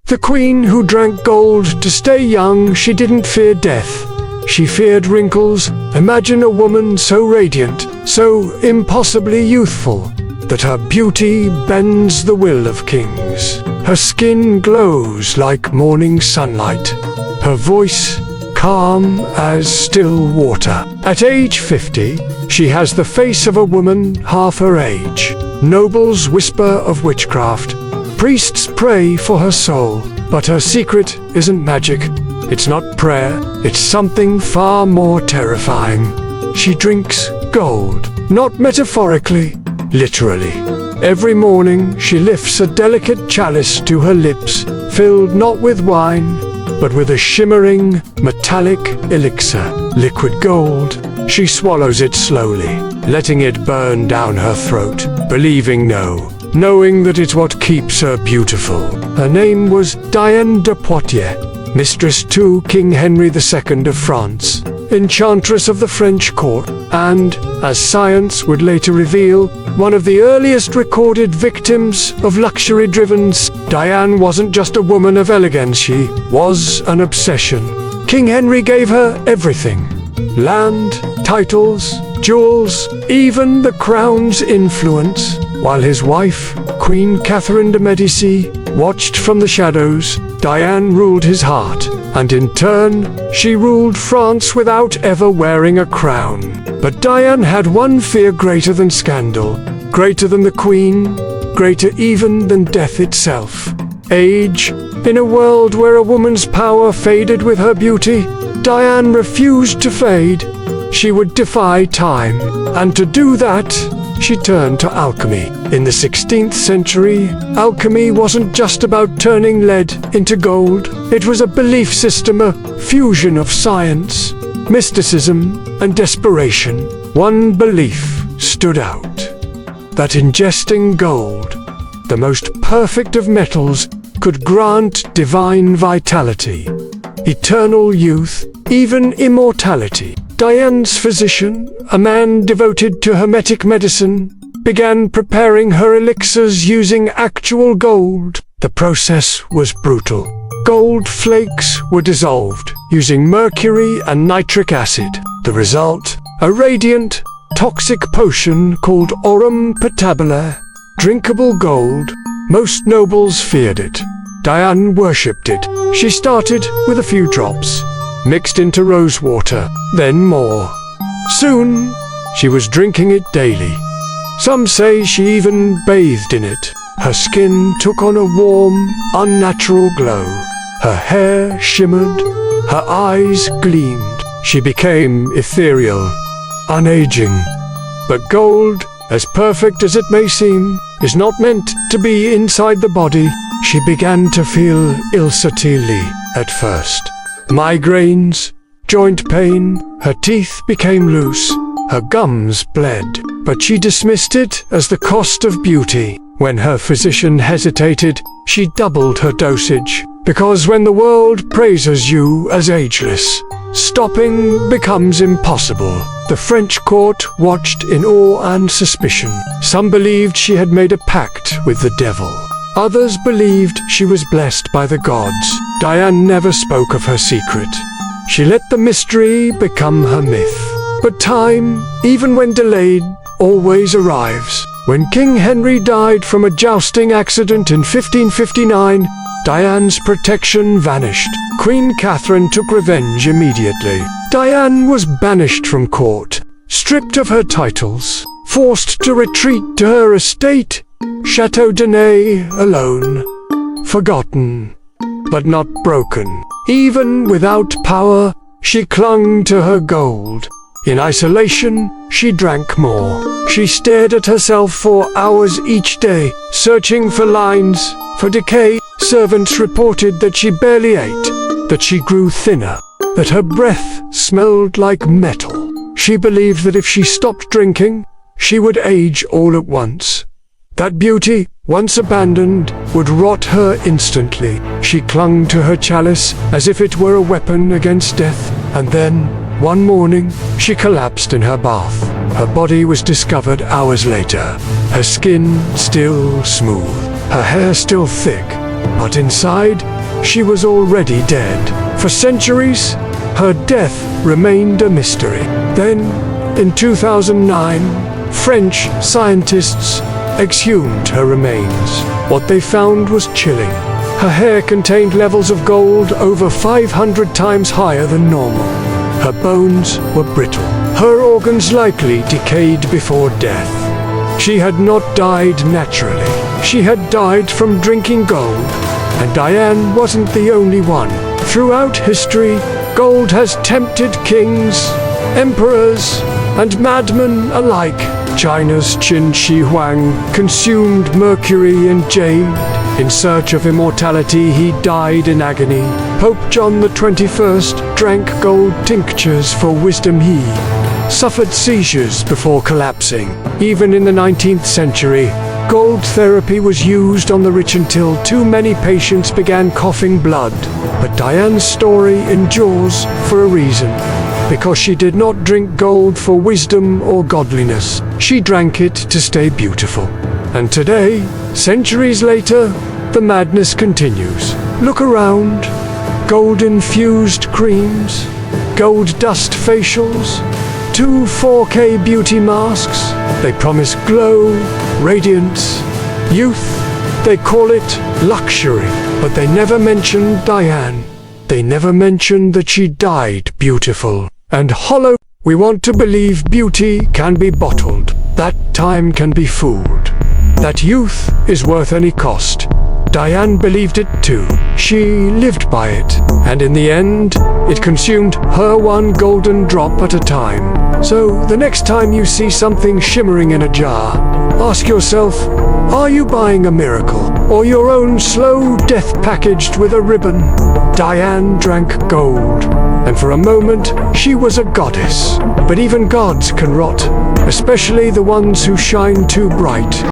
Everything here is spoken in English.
The queen who drank gold to stay young, she didn't fear death. She feared wrinkles. Imagine a woman so radiant, so impossibly youthful, that her beauty bends the will of kings. Her skin glows like morning sunlight. Her voice calm as still water. At age 50, she has the face of a woman half her age. Nobles whisper of witchcraft. Priests pray for her soul. But her secret isn't magic. It's not prayer. It's something far more terrifying. She drinks gold, not metaphorically, literally. Every morning she lifts a delicate chalice to her lips, filled not with wine, but with a shimmering, metallic elixir, liquid gold. She swallows it slowly, letting it burn down her throat, knowing that it's what keeps her beautiful. Her name was Diane de Poitiers, mistress to King Henry II of France, enchantress of the French court, and, as science would later reveal, one of the earliest recorded victims of luxury-driven. Diane wasn't just a woman of elegance, she was an obsession. King Henry gave her everything: land, titles, jewels, even the crown's influence, while his wife, Queen Catherine de' Medici, watched from the shadows. Diane ruled his heart, and in turn, she ruled France without ever wearing a crown. But Diane had one fear greater than scandal, greater than the queen, greater even than death itself: age. In a world where a woman's power faded with her beauty, Diane refused to fade. She would defy time, and to do that, she turned to alchemy. In the 16th century, alchemy wasn't just about turning lead into gold. It was a belief system, a fusion of science, mysticism, and desperation. One belief stood out: that ingesting gold, the most perfect of metals, could grant divine vitality, eternal youth, even immortality. Diane's physician, a man devoted to hermetic medicine, began preparing her elixirs using actual gold. The process was brutal. Gold flakes were dissolved using mercury and nitric acid. The result, a radiant, toxic potion called aurum potabile, drinkable gold. Most nobles feared it. Diane worshipped it. She started with a few drops, mixed into rose water, then more. Soon, she was drinking it daily. Some say she even bathed in it. Her skin took on a warm, unnatural glow. Her hair shimmered, her eyes gleamed. She became ethereal, unaging. But gold, as perfect as it may seem, is not meant to be inside the body. She began to feel ill-satilly at first. Migraines, joint pain, her teeth became loose, her gums bled. But she dismissed it as the cost of beauty. When her physician hesitated, she doubled her dosage. Because when the world praises you as ageless, stopping becomes impossible. The French court watched in awe and suspicion. Some believed she had made a pact with the devil. Others believed she was blessed by the gods. Diane never spoke of her secret. She let the mystery become her myth. But time, even when delayed, always arrives. When King Henry died from a jousting accident in 1559, Diane's protection vanished. Queen Catherine took revenge immediately. Diane was banished from court, stripped of her titles, forced to retreat to her estate, Chateau d'Enay alone, forgotten, but not broken. Even without power, she clung to her gold. In isolation, she drank more. She stared at herself for hours each day, searching for lines, for decay. Servants reported that she barely ate, that she grew thinner, that her breath smelled like metal. She believed that if she stopped drinking, she would age all at once. That beauty, once abandoned, would rot her instantly. She clung to her chalice as if it were a weapon against death, and then, one morning, she collapsed in her bath. Her body was discovered hours later, her skin still smooth, her hair still thick, but inside, she was already dead. For centuries, her death remained a mystery. Then, in 2009, French scientists exhumed her remains. What they found was chilling. Her hair contained levels of gold over 500 times higher than normal. Her bones were brittle. Her organs likely decayed before death. She had not died naturally. She had died from drinking gold. And Diane wasn't the only one. Throughout history, gold has tempted kings, emperors, and madmen alike. China's Qin Shi Huang consumed mercury and jade. In search of immortality, he died in agony. Pope John the 21st drank gold tinctures for wisdom. He suffered seizures before collapsing. Even in the 19th century, gold therapy was used on the rich until too many patients began coughing blood. But Diane's story endures for a reason. Because she did not drink gold for wisdom or godliness. She drank it to stay beautiful. And today, centuries later, the madness continues. Look around. Gold-infused creams, gold dust facials, 2 4K beauty masks. They promise glow, radiance, youth. They call it luxury, but they never mention Diane. They never mention that she died beautiful and hollow. We want to believe beauty can be bottled, that time can be fooled, that youth is worth any cost. Diane believed it too. She lived by it, and in the end, it consumed her one golden drop at a time. So, the next time you see something shimmering in a jar, ask yourself, are you buying a miracle, or your own slow death packaged with a ribbon? Diane drank gold, and for a moment, she was a goddess. But even gods can rot, especially the ones who shine too bright.